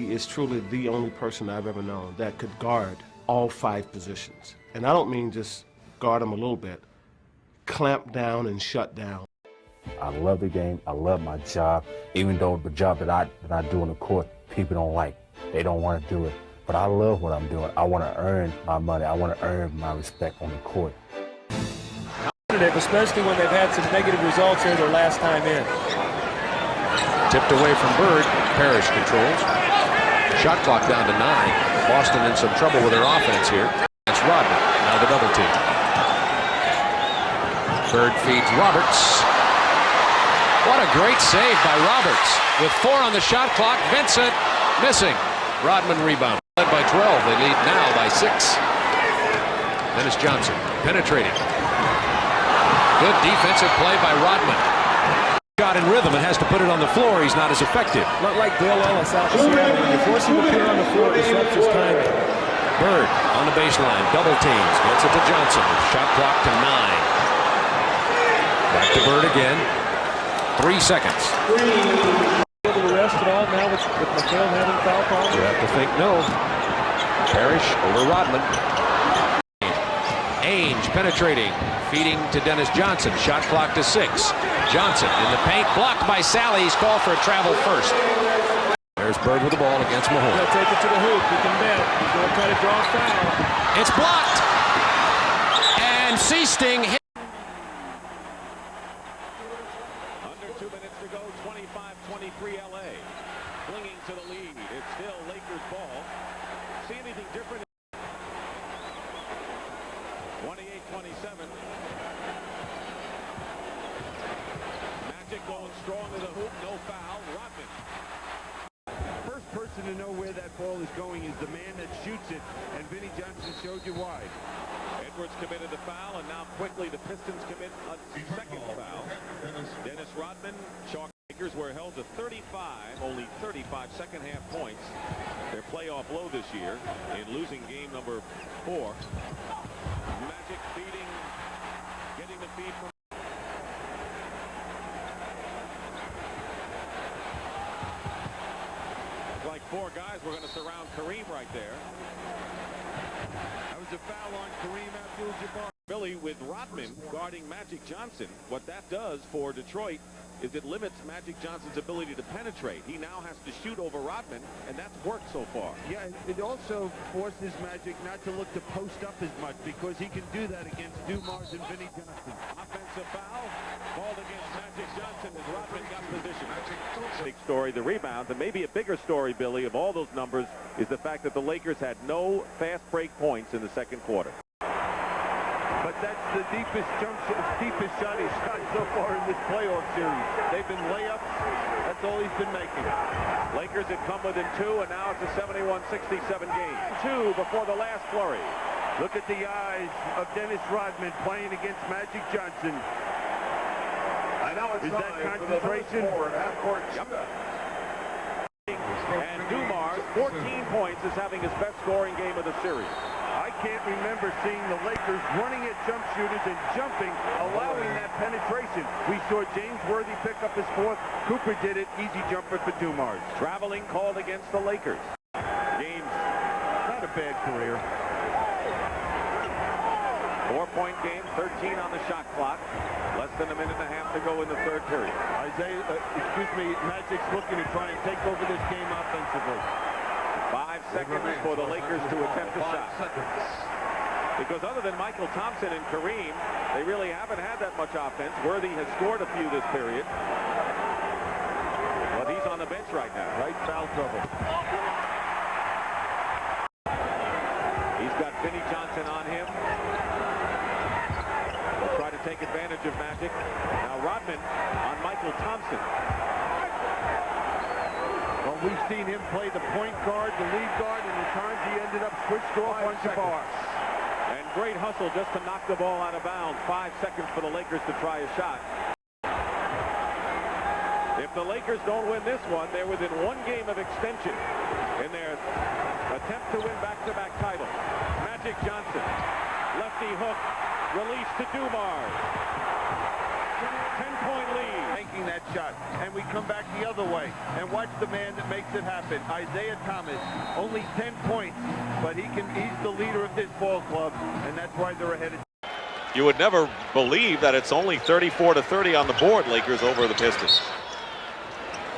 he is truly the only person I've ever known that could guard all 5 positions. And I don't mean just guard them a little bit, clamp down and shut down. I love the game. I love my job. Even though the job that I do on the court, people don't like. They don't want to do it. But I love what I'm doing. I want to earn my money. I want to earn my respect on the court. Especially when they've had some negative results here their last time in. Tipped away from Bird. Parrish controls. Shot clock down to 9. Boston in some trouble with their offense here. That's Rodman. Now the double team. Bird feeds Roberts. What a great save by Roberts. With 4 on the shot clock. Vincent missing. Rodman rebound. Led by 12. They lead now by 6. Dennis Johnson penetrating. Good defensive play by Rodman. Got in rhythm and has to put it on the floor. He's not as effective. Not like Dale Ellis out to Seattle. When you force him to put it on the floor, it disrupts his timing. Bird on the baseline. Double teams. Gets it to Johnson. Shot clock to 9. Back to Bird again. 3 seconds. Able to rest it all now with McHale having foul problems. You have to think no. Parrish over Rodman. Ainge penetrating. Feeding to Dennis Johnson. Shot clock to 6. Johnson in the paint. Blocked by Sally. He's called for a travel first. There's Bird with the ball against Mahone. He'll take it to the hoop. He can bet. He's going to try to draw a foul. It's blocked. And Seasting hit. Under 2 minutes to go. 25-23 LA. Clinging to the lead. It's still Lakers ball. See anything different? 28-27. Magic going strong to the hoop. No foul. Rodman. First person to know where that ball is going is the man that shoots it, and Vinnie Johnson showed you why. Edwards committed the foul, and now quickly the Pistons commit a second foul. Dennis Rodman. Lakers were held to 35, only 35 second-half points. Their playoff low this year in losing game number 4. Magic feeding, getting the feed from. Like 4 guys were going to surround Kareem right there. That was a foul on Kareem Abdul-Jabbar. Billy with Rodman guarding Magic Johnson. What that does for Detroit is it limits Magic Johnson's ability to penetrate. He now has to shoot over Rodman, and that's worked so far. Yeah, it also forces Magic not to look to post up as much because he can do that against Dumars and Vinnie Johnson. Offensive foul called against Magic Johnson as Rodman got position. Big story, the rebound, and maybe a bigger story, Billy, of all those numbers is the fact that the Lakers had no fast break points in the second quarter. But that's the deepest shot he's shot so far in this playoff series. They've been layups. That's all he's been making. Lakers had come within 2, and now it's a 71-67 game. 2 before the last flurry. Look at the eyes of Dennis Rodman playing against Magic Johnson. Is that concentration? Yep. And Dumars, 14 points, is having his best scoring game of the series. I can't remember seeing the Lakers running at jump shooters and jumping, allowing that penetration. We saw James Worthy pick up his 4th. Cooper did it. Easy jumper for Dumars. Traveling called against the Lakers. James, not a bad career. 4-point game, 13 on the shot clock. Less than a minute and a half to go in the third period. Magic's looking to try and take over this game offensively. 5 seconds for the Lakers to attempt a shot. Because other than Michael Thompson and Kareem, they really haven't had that much offense. Worthy has scored a few this period. But he's on the bench right now. Right foul trouble. He's got Vinnie Johnson on him. He'll try to take advantage of Magic. Now Rodman on Michael Thompson. Well, we've seen him play the point guard, the lead guard, and at times he ended up switched off on Jabbar. And great hustle just to knock the ball out of bounds. 5 seconds for the Lakers to try a shot. If the Lakers don't win this one, they're within 1 game of extension in their attempt to win back-to-back titles. Magic Johnson, lefty hook, release to Dumars. 10-point lead. Making that shot, and we come back the other way and watch the man that makes it happen. Isaiah Thomas, only 10 points, but he's the leader of this ball club, and that's why they're ahead of. You would never believe that it's only 34-30 on the board, Lakers over the Pistons.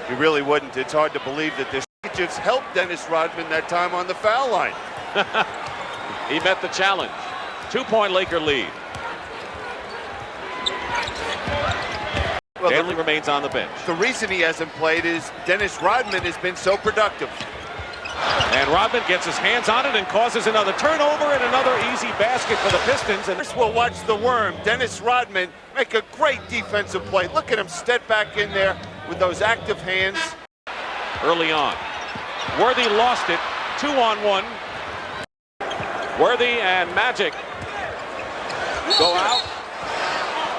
You really wouldn't. It's hard to believe that this just helped Dennis Rodman that time on the foul line. He met the challenge. 2-point Laker lead. Well, Danley remains on the bench. The reason he hasn't played is Dennis Rodman has been so productive. And Rodman gets his hands on it and causes another turnover and another easy basket for the Pistons. And First, we'll watch the worm, Dennis Rodman, make a great defensive play. Look at him step back in there with those active hands. early on. Worthy lost it. 2-on-1. Worthy and Magic go out.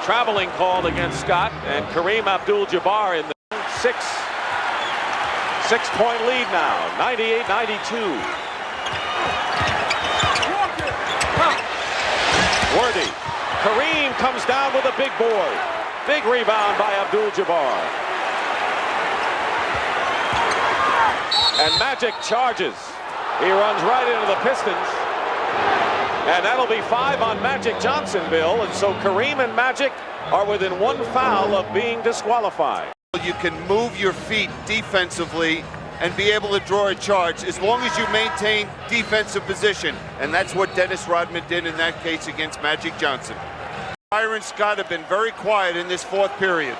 Traveling called against Scott, and Kareem Abdul-Jabbar in the six-point lead now, 98-92. Worthy. Kareem comes down with a big board. Big rebound by Abdul-Jabbar. And Magic charges. He runs right into the Pistons. And that'll be 5 on Magic Johnson, Bill. And so Kareem and Magic are within 1 foul of being disqualified. You can move your feet defensively and be able to draw a charge as long as you maintain defensive position. And that's what Dennis Rodman did in that case against Magic Johnson. Byron Scott have been very quiet in this 4th period.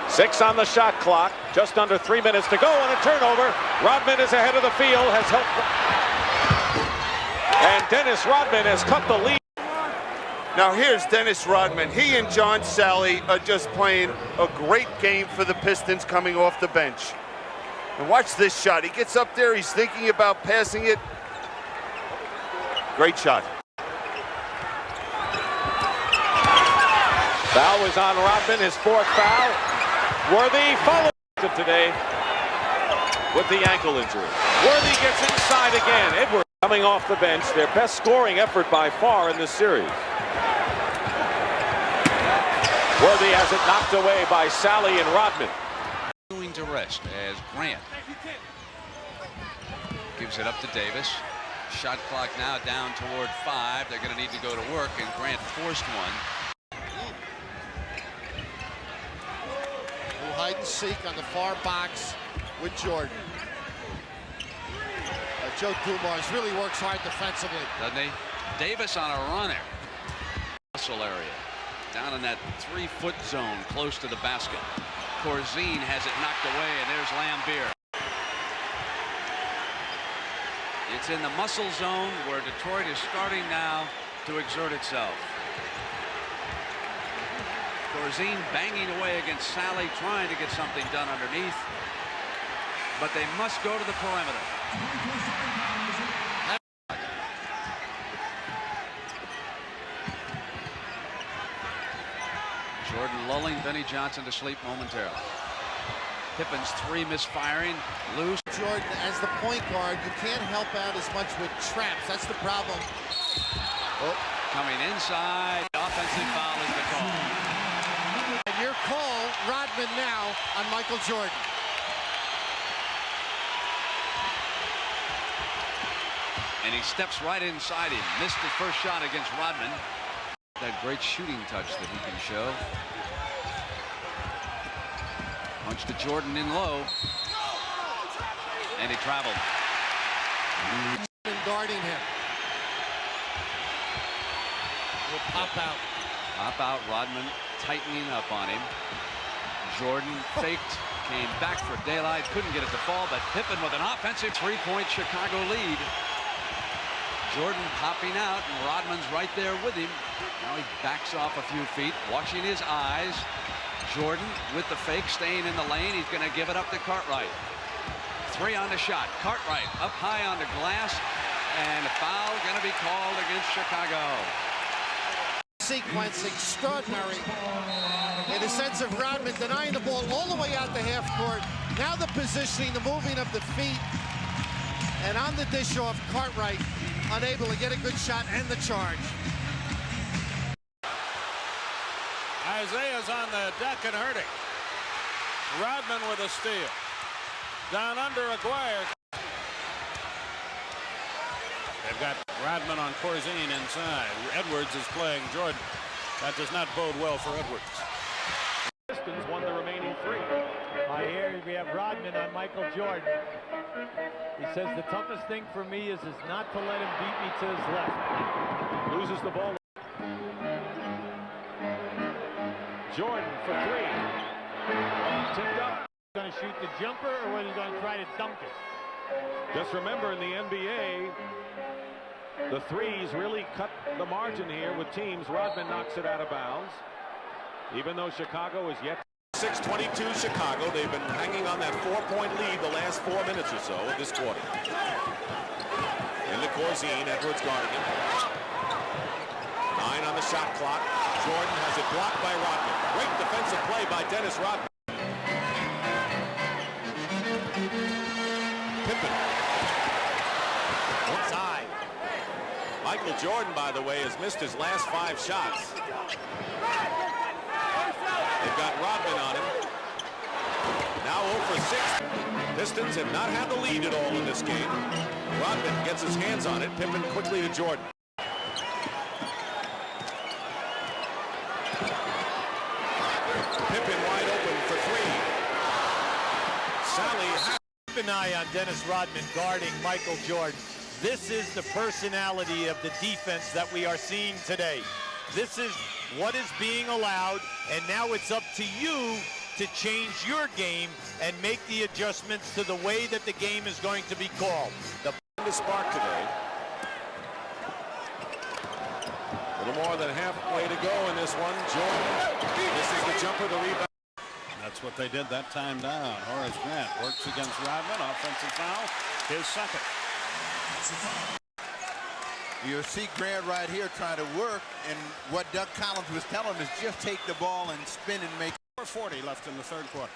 6 on the shot clock. Just under 3 minutes to go on a turnover. Rodman is ahead of the field, has helped. And Dennis Rodman has cut the lead. Now here's Dennis Rodman. He and John Sally are just playing a great game for the Pistons coming off the bench. And watch this shot. He gets up there, he's thinking about passing it. Great shot. Foul was on Rodman, his 4th foul. Worthy follows him today with the ankle injury. Worthy gets inside again. Edwards coming off the bench, their best scoring effort by far in this series. Worthy has it knocked away by Sally and Rodman. Going to rest as Grant gives it up to Davis. Shot clock now down toward 5. They're going to need to go to work, and Grant forced one. Hide and seek on the far box with Jordan. Joe Dumars really works hard defensively. Doesn't he? Davis on a runner. Muscle area. Down in that 3-foot zone close to the basket. Corzine has it knocked away, and there's Lambeer. It's in the muscle zone where Detroit is starting now to exert itself. Corzine banging away against Sally, trying to get something done underneath. But they must go to the perimeter. Jordan lulling Benny Johnson to sleep momentarily. Pippen's 3 misfiring, loose. Jordan, as the point guard, you can't help out as much with traps. That's the problem. Oh, coming inside. The offensive foul is the call. And your call, Rodman now on Michael Jordan. And he steps right inside him. Missed his first shot against Rodman. That great shooting touch that he can show. Punch to Jordan in low. And he traveled. Guarding him. Will pop out. Pop out. Rodman tightening up on him. Jordan faked. Came back for daylight. Couldn't get it to fall. But Pippen with an offensive 3-point Chicago lead. Jordan popping out, and Rodman's right there with him. Now he backs off a few feet, watching his eyes. Jordan with the fake, staying in the lane. He's going to give it up to Cartwright. 3 on the shot. Cartwright up high on the glass, and a foul going to be called against Chicago. Sequence extraordinary in the sense of Rodman denying the ball all the way out to half court. Now the positioning, the moving of the feet, and on the dish off, Cartwright unable to get a good shot and the charge. Isaiah's on the deck and hurting. Rodman with a steal. Down under Aguirre. They've got Rodman on Corzine inside. Edwards is playing Jordan. That does not bode well for Edwards. Pistons won the remaining 3. Here we have Rodman on Michael Jordan. He says the toughest thing for me is not to let him beat me to his left. Loses the ball. Jordan for 3. Tipped up. Going to shoot the jumper, or whether he's going to try to dunk it. Just remember, in the NBA, the threes really cut the margin here with teams. Rodman knocks it out of bounds, even though Chicago is yet. 6:22 Chicago. They've been hanging on that 4-point lead the last 4 minutes or so of this quarter. In the Corzine, Edwards guarding him. 9 on the shot clock. Jordan has it blocked by Rodman. Great defensive play by Dennis Rodman. Pippen. Inside. Michael Jordan, by the way, has missed his last 5 shots. They've got Rodman on him. Now 0 for 6. Pistons have not had the lead at all in this game. Rodman gets his hands on it. Pippen quickly to Jordan. Pippen wide open for 3. Sally. Keep an eye on Dennis Rodman guarding Michael Jordan. This is the personality of the defense that we are seeing today. This is what is being allowed, and now it's up to you to change your game and make the adjustments to the way that the game is going to be called. The spark today. A little more than halfway to go in this one. Jordan. This is the jumper, the rebound. That's what they did that time down. Horace Grant works against Rodman. Offensive foul. His second. You see Grant right here trying to work, and what Doug Collins was telling him is just take the ball and spin and make. 4:40 left in the third quarter.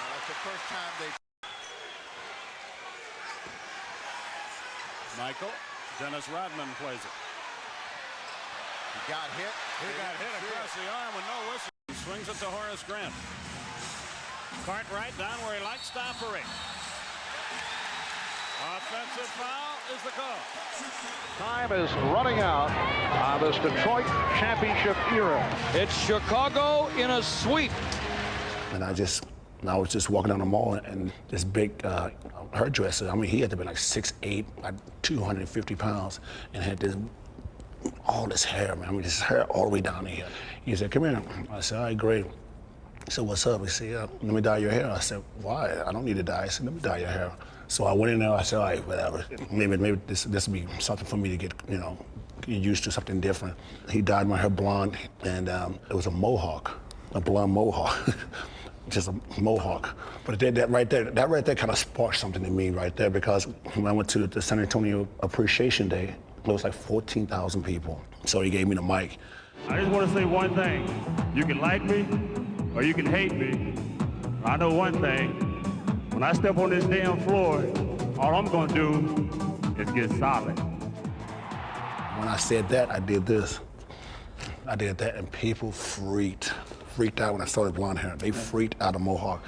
That's the first time they. Michael. Dennis Rodman plays it. He got hit. He got hit across the arm with no whistle. He swings it to Horace Grant. Cartwright down where he likes to operate. Offensive foul is the call. Time is running out on this Detroit championship era. It's Chicago in a sweep. And I was just walking down the mall, and this big hairdresser, I mean, he had to be like 6'8", like 250 pounds, and had all this hair, man. I mean, this hair all the way down here. He said, "Come here." I said, "All right, great." He said, "What's up?" He said, "Let me dye your hair." I said, "Why? I don't need to dye." He said, "Let me dye your hair." So I went in there. I said, "All right, whatever. Maybe this will be something for me to get, get used to, something different." He dyed my hair blonde, and it was a mohawk, a blonde mohawk, just a mohawk. But that right there kind of sparked something in me right there, because when I went to the San Antonio Appreciation Day, it was like 14,000 people. So he gave me the mic. I just want to say one thing. You can like me or you can hate me. I know one thing. When I step on this damn floor, all I'm going to do is get solid. When I said that, I did this. I did that, and people freaked out when I started blonde hair. They freaked out of mohawk,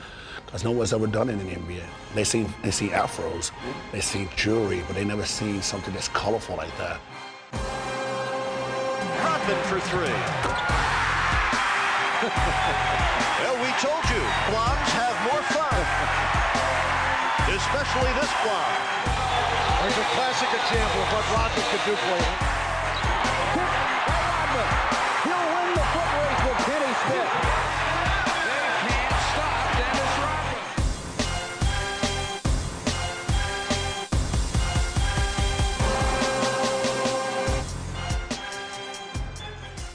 because no one's ever done it in the NBA. They seen afros, they seen jewelry, but they never seen something that's colorful like that. Rodman for 3. Well, we told you, blondes have more fun. Especially this blonde. There's a classic example of what Rodman could do for you. Rodman. He'll win the foot race with Kenny Smith. They can't stop Dennis Rodman.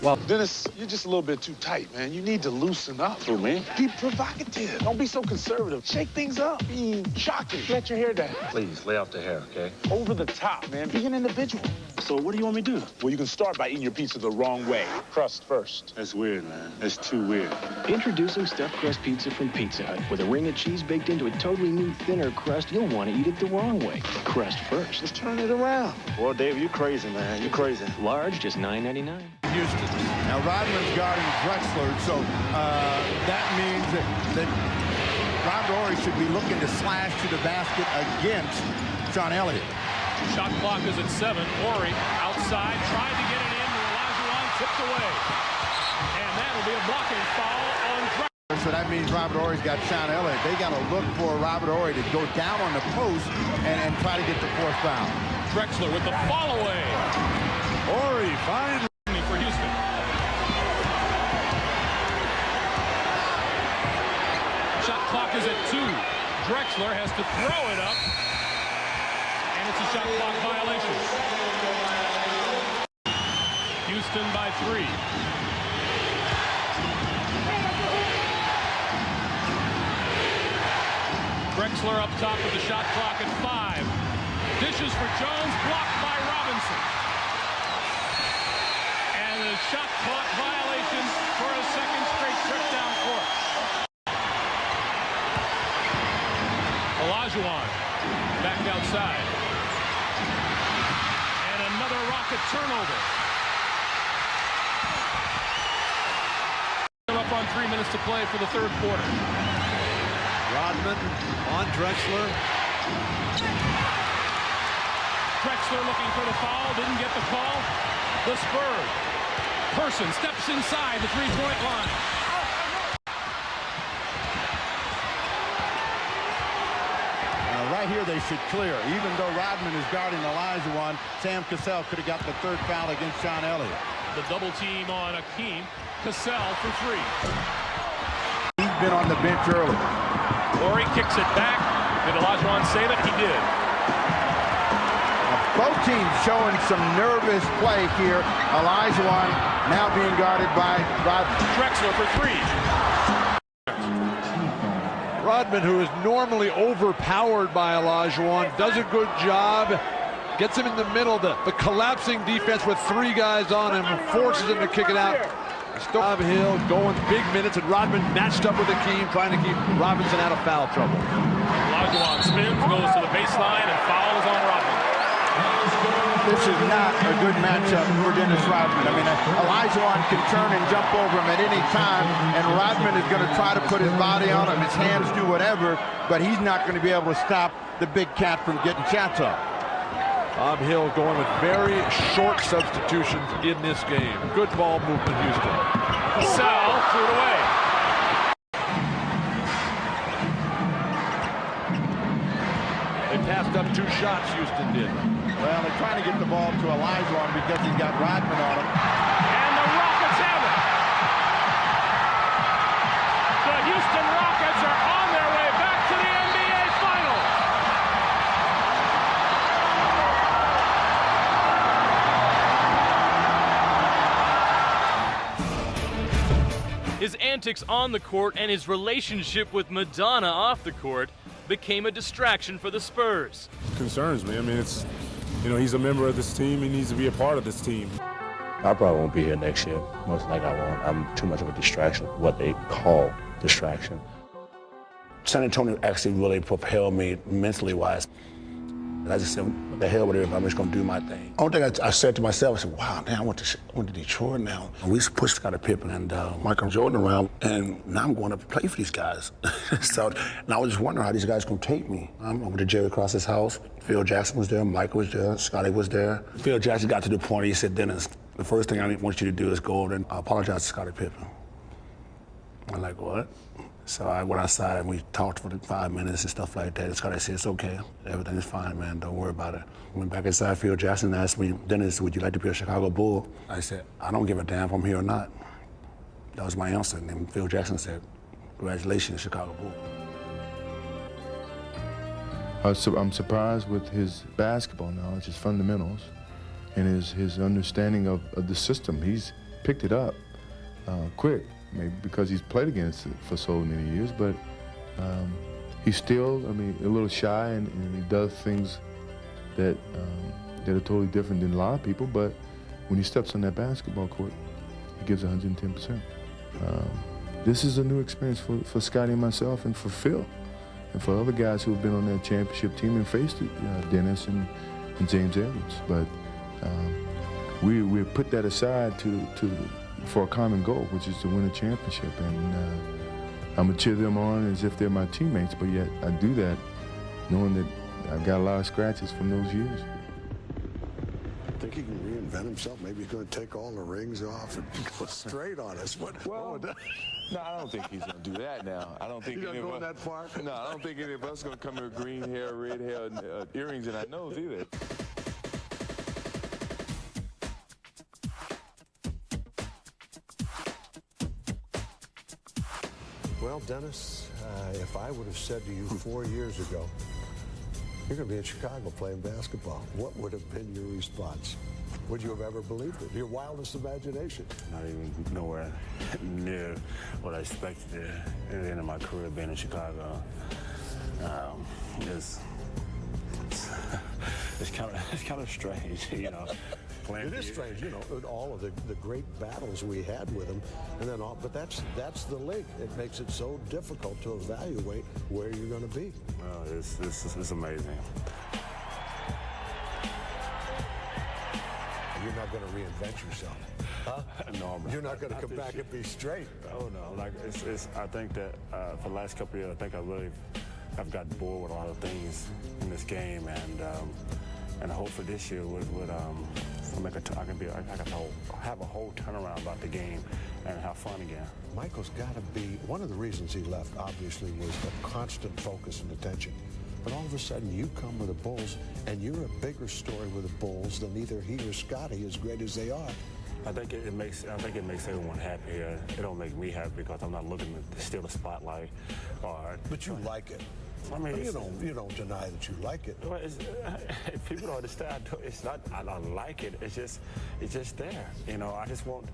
Well, Dennis, you're just a little bit too tight, man. You need to loosen up, man. Be provocative. Don't be so conservative. Shake things up. Be shocking. Let your hair down. Please, lay off the hair, okay? Over the top, man. Be an individual. So what do you want me to do? Well, you can start by eating your pizza the wrong way. Crust first. That's weird, man. That's too weird. Introducing stuffed crust pizza from Pizza Hut. With a ring of cheese baked into a totally new, thinner crust, you'll want to eat it the wrong way. Crust first. Let's turn it around. Well, Dave, you're crazy, man. You're crazy. Large, just $9.99. Houston. Now Rodman's guarding Drexler, so that means that Robert Horry should be looking to slash to the basket against Sean Elliott. Shot clock is at 7. Horry outside, tried to get it in, but Olajuwon tipped away. And that'll be a blocking foul on Drexler. So that means Robert Horry's got Sean Elliott. They got to look for Robert Horry to go down on the post and try to get the fourth foul. Drexler with the fall away. Horry finally for Houston. Shot clock is at 2. Drexler has to throw it up. And it's a shot clock violation. Houston by 3. Drexler up top with the shot clock at 5. Dishes for Jones, blocked by Robinson. And a shot clock violation for a second straight trip down court. Olajuwon back outside. And another Rocket turnover. Up on 3 minutes to play for the third quarter. Rodman on Drexler. Drexler looking for the foul, didn't get the call. The Spurs. Person steps inside the three-point line. Right here they should clear. Even though Rodman is guarding Olajuwon, Sam Cassell could have got the third foul against Sean Elliott. The double team on Hakeem. Cassell for 3. He's been on the bench early. Horry kicks it back. Did Olajuwon save it? He did. Both teams showing some nervous play here. Olajuwon now being guarded by Rodman. Drexler for 3. Rodman, who is normally overpowered by Olajuwon, does a good job. Gets him in the middle. The collapsing defense with 3 guys on him forces him to kick it out. Bob Hill going big minutes, and Rodman matched up with Hakeem, trying to keep Robinson out of foul trouble. Olajuwon spins, goes to the baseline, and foul is on Rodman. This is not a good matchup for Dennis Rodman. I mean, Olajuwon can turn and jump over him at any time, and Rodman is going to try to put his body on him, his hands do whatever, but he's not going to be able to stop the big cat from getting shots off. Bob Hill going with very short substitutions in this game. Good ball movement, Houston. Cassell threw it away. They passed up 2 shots, Houston did. Well, they're trying to get the ball to Olajuwon because he's got Rodman on him. And the Rockets have it. The Houston Rockets are on their way back to the NBA Finals. His antics on the court and his relationship with Madonna off the court became a distraction for the Spurs. Concerns me. I mean, it's, you know, he's a member of this team. He needs to be a part of this team. I probably won't be here next year. Most likely I won't. I'm too much of a distraction, what they call distraction. San Antonio actually really propelled me mentally wise. And I just said, what the hell with it, I'm just going to do my thing. Only thing I said to myself, I said, wow, damn, I went to Detroit now. We used to push Scottie Pippen and Michael Jordan around, and now I'm going to play for these guys. So, and I was just wondering how these guys going to take me. I went to Jerry Cross's house. Phil Jackson was there, Michael was there, Scottie was there. Phil Jackson got to the point, he said, Dennis, the first thing I want you to do is go over and apologize to Scottie Pippen. I'm like, what? So I went outside and we talked for 5 minutes and stuff like that. And Scottie said, it's okay. Everything's fine, man. Don't worry about it. Went back inside. Phil Jackson asked me, Dennis, would you like to be a Chicago Bull? I said, I don't give a damn if I'm here or not. That was my answer. And then Phil Jackson said, congratulations, Chicago Bull. I'm surprised with his basketball knowledge, his fundamentals, and his understanding of the system. He's picked it up quick. Maybe because he's played against it for so many years, but he's still, I mean, a little shy, and he does things that that are totally different than a lot of people, but when he steps on that basketball court, he gives 110%. This is a new experience for Scottie and myself and for Phil and for other guys who have been on that championship team and faced it, Dennis and James Edwards. But we put that aside for a common goal, which is to win a championship. And I'm going to cheer them on as if they're my teammates, but yet I do that knowing that I've got a lot of scratches from those years. I think he can reinvent himself. Maybe he's going to take all the rings off and go straight on us. Well, no, I don't think he's going to do that now. I don't think any of us, that far? No, I don't think any of us are going to come here with green hair, red hair, and earrings in our nose either. Well, Dennis, if I would have said to you 4 years ago, you're going to be in Chicago playing basketball, what would have been your response? Would you have ever believed it? Your wildest imagination? Not even nowhere near what I expected at the end of my career being in Chicago. It's kind of strange, you know. It is strange, you know, all of the great battles we had with him, and then but that's the link. It makes it so difficult to evaluate where you're going to be. Oh, it's amazing. You're not going to reinvent yourself, huh? No, you're not going to come back and be straight. Oh no, like I think that for the last couple of years, I think I've gotten bored with a lot of things in this game, and hopefully this year would I can have a whole turnaround about the game and have fun again. Michael's got to be, one of the reasons he left, obviously, was the constant focus and attention. But all of a sudden, you come with the Bulls, and you're a bigger story with the Bulls than either he or Scottie, as great as they are. I think it makes everyone happy here. It don't make me happy because I'm not looking to steal the spotlight. But you like it. I mean, you don't deny that you like it. Well, people don't understand. It's not I don't like it. It's just there. You know, I just want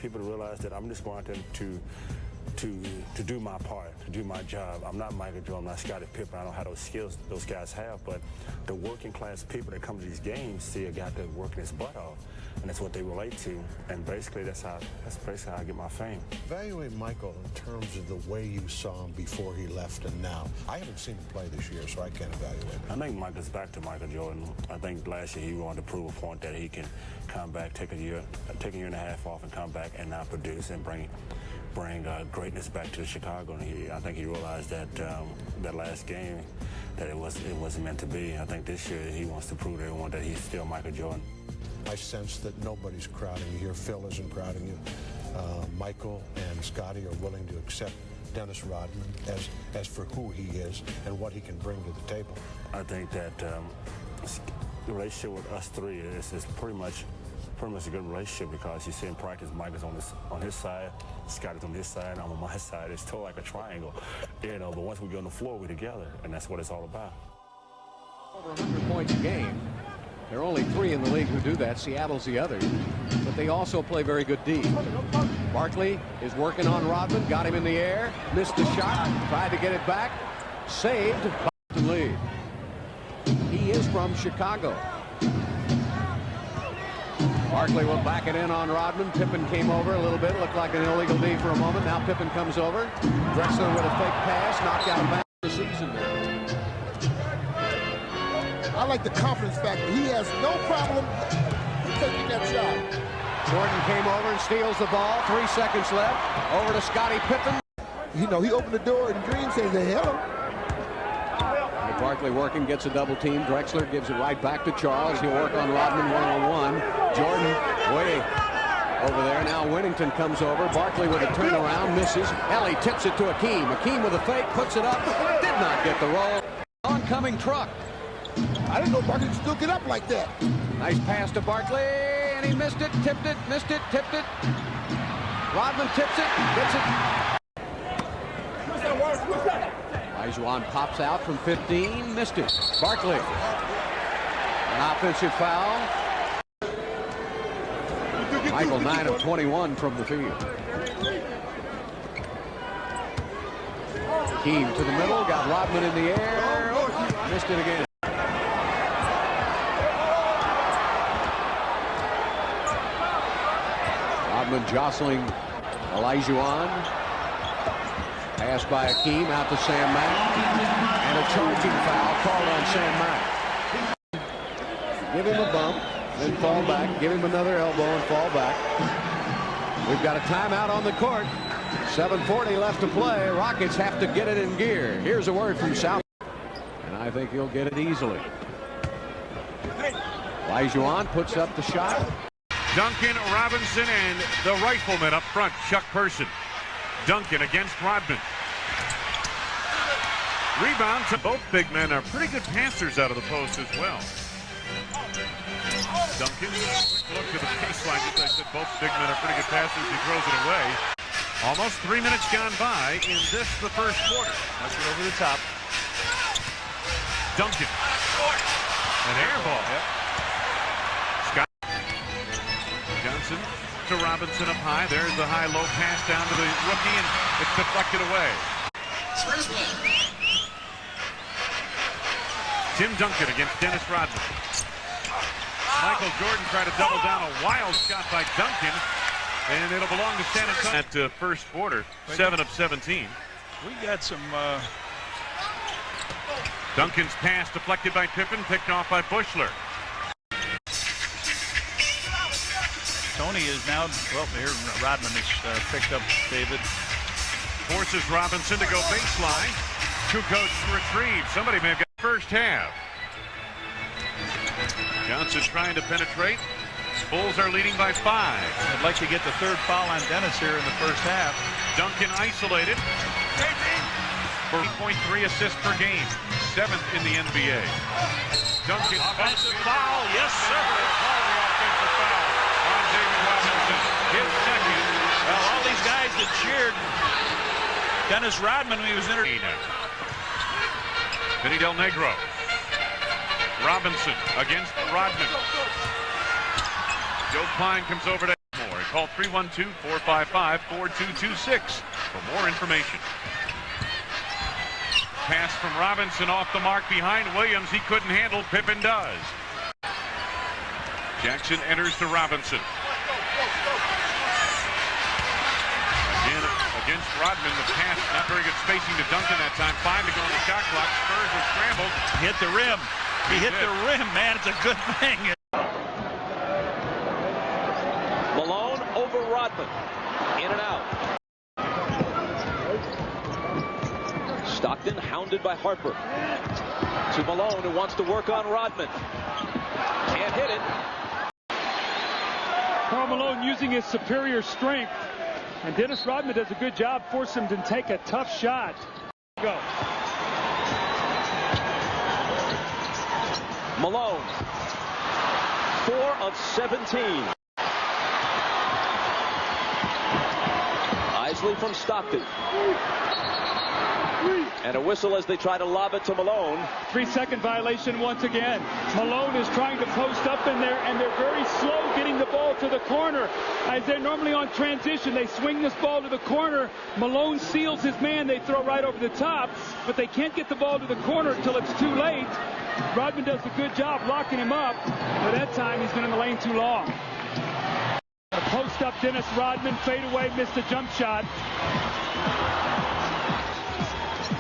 people to realize that I'm just wanting to do my part, to do my job. I'm not Michael Jordan, I'm not Scottie Pippen. I don't have those skills those guys have, but the working class people that come to these games see a guy that's working his butt off, and that's what they relate to. And basically, that's basically how I get my fame. Evaluate Michael in terms of the way you saw him before he left and now. I haven't seen him play this year, so I can't evaluate him. I think Michael's back to Michael Jordan. I think last year he wanted to prove a point that he can come back, take a year and a half off, and come back and now produce and bring greatness back to Chicago. And I think he realized that that last game that it wasn't meant to be. I think this year he wants to prove to everyone that he's still Michael Jordan. I sense that nobody's crowding you here. Phil isn't crowding you. Michael and Scottie are willing to accept Dennis Rodman as for who he is and what he can bring to the table. I think that the relationship with us three is pretty much a good relationship because you see in practice Michael's on his side, Scottie's on his side, I'm on my side. It's totally like a triangle, you know. But once we get on the floor, we're together, and that's what it's all about. Over 100 points a game. There are only 3 in the league who do that. Seattle's the other. But they also play very good D. Barkley is working on Rodman. Got him in the air. Missed the shot. Tried to get it back. Saved. Boston lead. He is from Chicago. Barkley will back it in on Rodman. Pippen came over a little bit. Looked like an illegal D for a moment. Now Pippen comes over. Drexler with a fake pass. Knocked out of bounds the season there. I like the confidence factor. He has no problem taking that shot. Jordan came over and steals the ball. 3 seconds left. Over to Scottie Pippen. You know, he opened the door and Dream says, hello. Barkley working, gets a double team. Drexler gives it right back to Charles. He'll work on Rodman one-on-one. Jordan way over there. Now Whittington comes over. Barkley with a turnaround, misses. Ellie tips it to Hakeem. Hakeem with a fake, puts it up. Did not get the roll. Oncoming truck. I didn't know Barkley could still get up like that. Nice pass to Barkley, and he missed it, tipped it, missed it, tipped it. Rodman tips it, gets it. Olajuwon pops out from 15, missed it. Barkley. An offensive foul. Michael 9 of 21 from the field. Hakeem to the middle, got Rodman in the air, missed it again. Rodman jostling Olajuwon. Pass by Hakeem out to Sam Mack. And a charging foul called on Sam Mack. Give him a bump, then fall back. Give him another elbow and fall back. We've got a timeout on the court. 7:40 left to play. Rockets have to get it in gear. Here's a word from South. And I think he'll get it easily. Olajuwon puts up the shot. Duncan, Robinson, and the rifleman up front, Chuck Person. Duncan against Rodman. Rebound to both big men are pretty good passers out of the post as well. Duncan, quick look to the baseline. As I said, both big men are pretty good passers. He throws it away. Almost 3 minutes gone by in this, the first quarter. That's it over the top. Duncan. An air ball. Yep. Johnson to Robinson up high. There's the high-low pass down to the rookie, and it's deflected away. Tim Duncan against Dennis Rodman. Michael Jordan tried to double down a wild shot by Duncan, and it'll belong to San Antonio. At first quarter, 7 of 17. We got some... Duncan's pass deflected by Pippen, picked off by Bushler. Tony is now, well, here Rodman has picked up David. Forces Robinson to go baseline. Kukoc retrieve. Somebody may have got first half. Johnson trying to penetrate. Bulls are leading by 5. I'd like to get the third foul on Dennis here in the first half. Duncan isolated. 4.3 assists per game. 7th in the NBA. Duncan. Offensive foul. Yes, sir. Call the offensive foul on David Robinson. His second. Well, all these guys that cheered Dennis Rodman when he was in. Vinny Del Negro. Robinson against Rodman. Joe Klein comes over to more. Call 312-455-4226 for more information. Pass from Robinson off the mark behind Williams. He couldn't handle. Pippen does. Jackson enters to Robinson. Again, against Rodman, the pass, not very good spacing to Duncan that time. 5 to go on the shot clock. Spurs are scrambled. Hit the rim. He hit the rim, man. It's a good thing. Malone over Rodman. In and out. Stockton hounded by Harper. To Malone, who wants to work on Rodman. Can't hit it. Karl Malone using his superior strength. And Dennis Rodman does a good job forcing him to take a tough shot. Go. Malone. 4 of 17. Isley from Stockton. And a whistle as they try to lob it to Malone. 3-second violation once again. Malone is trying to post up in there, and they're very slow getting the ball to the corner. As they're normally on transition, they swing this ball to the corner. Malone seals his man. They throw right over the top, but they can't get the ball to the corner until it's too late. Rodman does a good job locking him up, but that time he's been in the lane too long. A post up Dennis Rodman, fade away, missed a jump shot.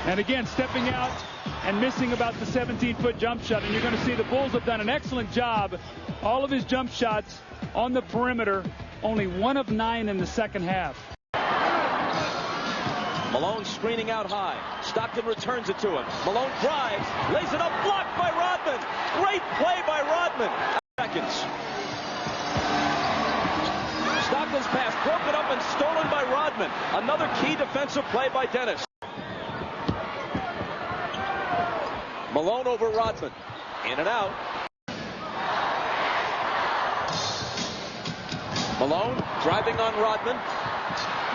And again, stepping out and missing about the 17-foot jump shot. And you're going to see the Bulls have done an excellent job. All of his jump shots on the perimeter, only 1 of 9 in the second half. Malone screening out high. Stockton returns it to him. Malone drives, lays it up, blocked by Rodman. Great play by Rodman. Seconds. Stockton's pass broken up and stolen by Rodman. Another key defensive play by Dennis. Malone over Rodman. In and out. Malone driving on Rodman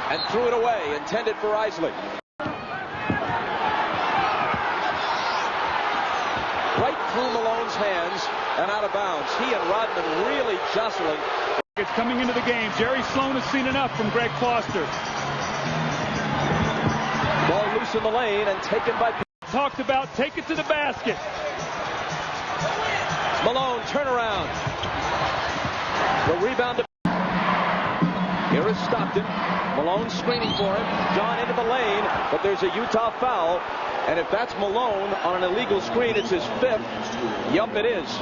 and threw it away, intended for Isley. Right through Malone's hands and out of bounds. He and Rodman really jostling. It's coming into the game. Jerry Sloan has seen enough from Greg Foster. Ball loose in the lane and taken by... Talked about, take it to the basket. Malone, turnaround. The rebound. Here Here is Stockton. Malone screening for him. John into the lane, but there's a Utah foul. And if that's Malone on an illegal screen, it's his 5th. Yup, it is.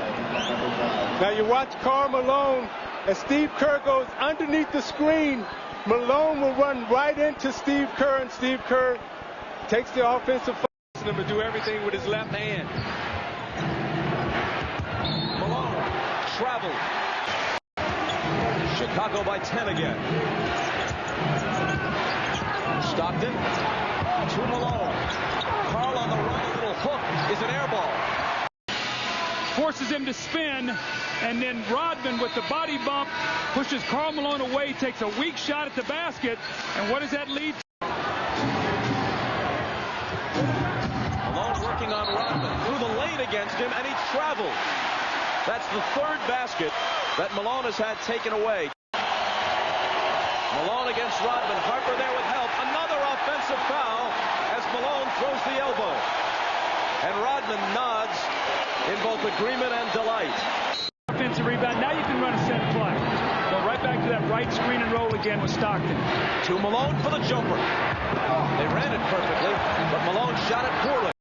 Now you watch Karl Malone, as Steve Kerr goes underneath the screen. Malone will run right into Steve Kerr, and Steve Kerr takes the offensive foul and do everything with his left hand. Malone traveled. Chicago by 10 again. Stockton to Malone. Karl on the run, a little hook is an air ball. Forces him to spin, and then Rodman with the body bump pushes Karl Malone away, takes a weak shot at the basket, and what does that lead to? Malone working on Rodman, through the lane against him, and he traveled. That's the 3rd basket that Malone has had taken away. Malone against Rodman. Harper there with help. Another offensive foul as Malone throws the elbow. And Rodman nods in both agreement and delight. Offensive rebound. Now you can run a set play. Go right back to that right screen and roll again with Stockton. To Malone for the jumper. They ran it perfectly, but Malone shot it poorly.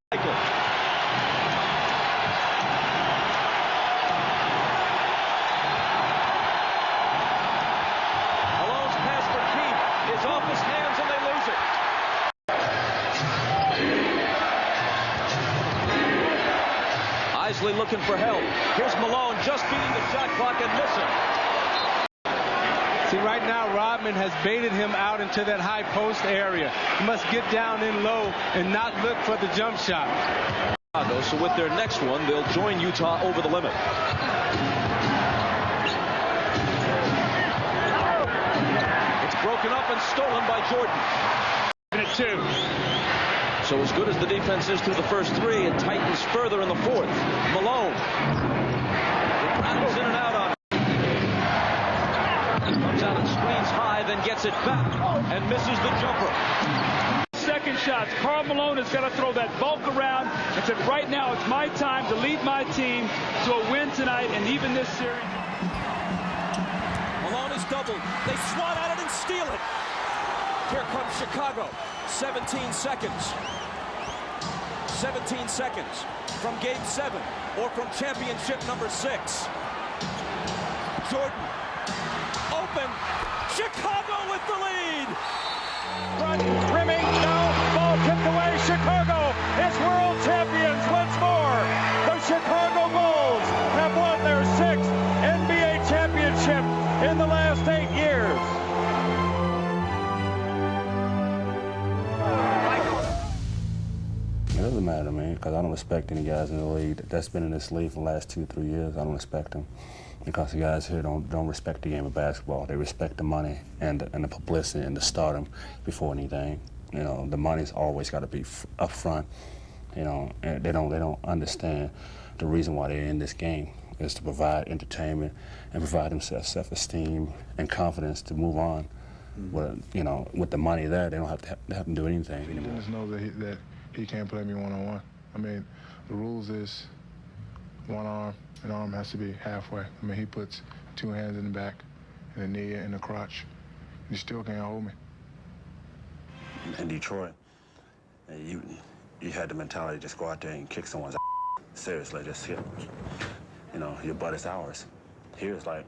Malone's pass for Keith is off his hands and they lose it. Isley looking for help. Here's Malone just beating the shot clock and missing. See, right now, Rodman has baited him out into that high post area. He must get down in low and not look for the jump shot. So with their next one, they'll join Utah over the limit. It's broken up and stolen by Jordan. And at 2. So as good as the defense is through the first 3, it tightens further in the 4th. Malone. It rattles in and out on him. Comes out and screens high, then gets it back and misses the jumper. Second shots. Karl Malone has got to throw that bulk around and said, right now it's my time to lead my team to a win tonight and even this series. Malone is doubled. They swat at it and steal it. Here comes Chicago. 17 seconds. 17 seconds from Game 7 or from championship number 6. Jordan. Open. Chicago with the lead. Front, rimming, no, ball tipped away. Chicago is world champions once more. The Chicago Bulls have won their 6th NBA championship in the last 8 years. It doesn't matter to me because I don't respect any guys in the league that's been in this league for the last 2-3 years. I don't respect them because the guys here don't respect the game of basketball. They respect the money and the publicity and the stardom before anything. You know, the money's always got to be up front. You know, and they don't understand the reason why they're in this game is to provide entertainment and provide themselves self-esteem and confidence to move on. With, you know, with the money there, they don't have to do anything anymore. Dennis knows that he can't play me one-on-one. I mean, the rules is one arm, an arm has to be halfway. I mean, he puts 2 hands in the back, and a knee in the crotch. You still can't hold me. In Detroit, you had the mentality to just go out there and kick someone's ass. Seriously, just hit. You know, your butt is ours. Here it's like,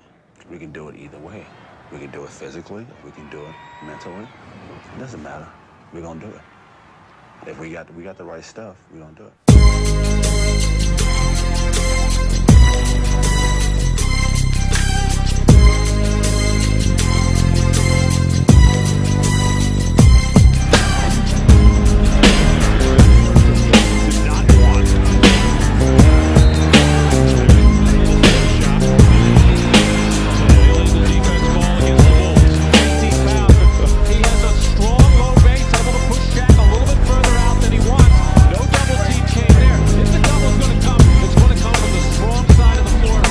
we can do it either way. We can do it physically, we can do it mentally. It doesn't matter. We're gonna do it. If we got the right stuff, we're gonna do it. No double team came there. If the double's going to come, it's going to come from the strong side of the floor.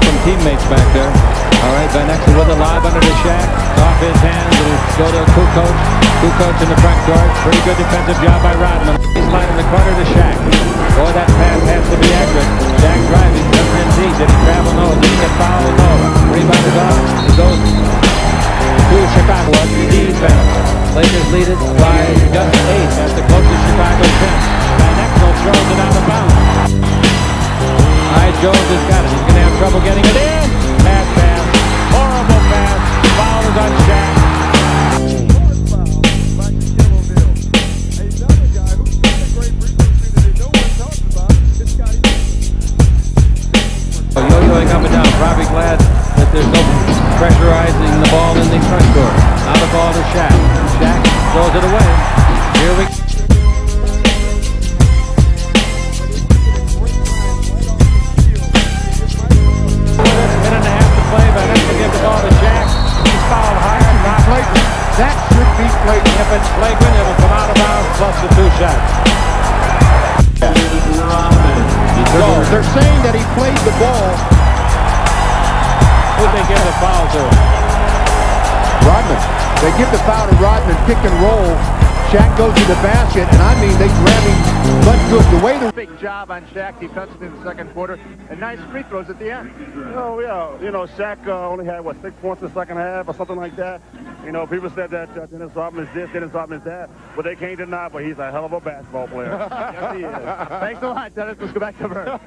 from teammates back there. All right, Van Exel with a lob under to Shaq. Off his hands, it'll go to Kukoc. Kukoc in the front court. Pretty good defensive job by Rodman. He's line in the corner to Shaq. Boy, that pass has to be accurate. Shaq driving, doesn't indeed. Did he travel? No. Did he get fouled? No. Rebound is off. He goes to Chicago. Defense. Lakers lead it by just 8. That's the closest Chicago finish. Van Exel throws it out of bounds. Jones has got it. He's going to have trouble getting it in. Bad pass. Horrible pass. Foul is on Shaq. Another guy who's got a great frequency that no one talks about is Scottie. Yo-yoing up and down. Probably glad that there's no pressurizing the ball in the front court. Now the ball to Shaq. Shaq throws it away. Here we go. That should be flagrant. If it's flagrant, it'll come out of bounds plus the 2 shots. So they're saying that he played the ball. Who'd they give the foul to? Rodman. They give the foul to Rodman, pick and roll. Shaq goes to the basket, and I mean, they grab him butt good. The way the big job on Shaq defensively in the second quarter, and nice free throws at the end. Oh, yeah. You know, Shaq only had, 6 points in the second half or something like that. You know, people said that Dennis Rodman is this, Dennis Rodman is that, but they can't deny, but he's a hell of a basketball player. Yes, he is. Thanks a lot, Dennis. Let's go back to Vern.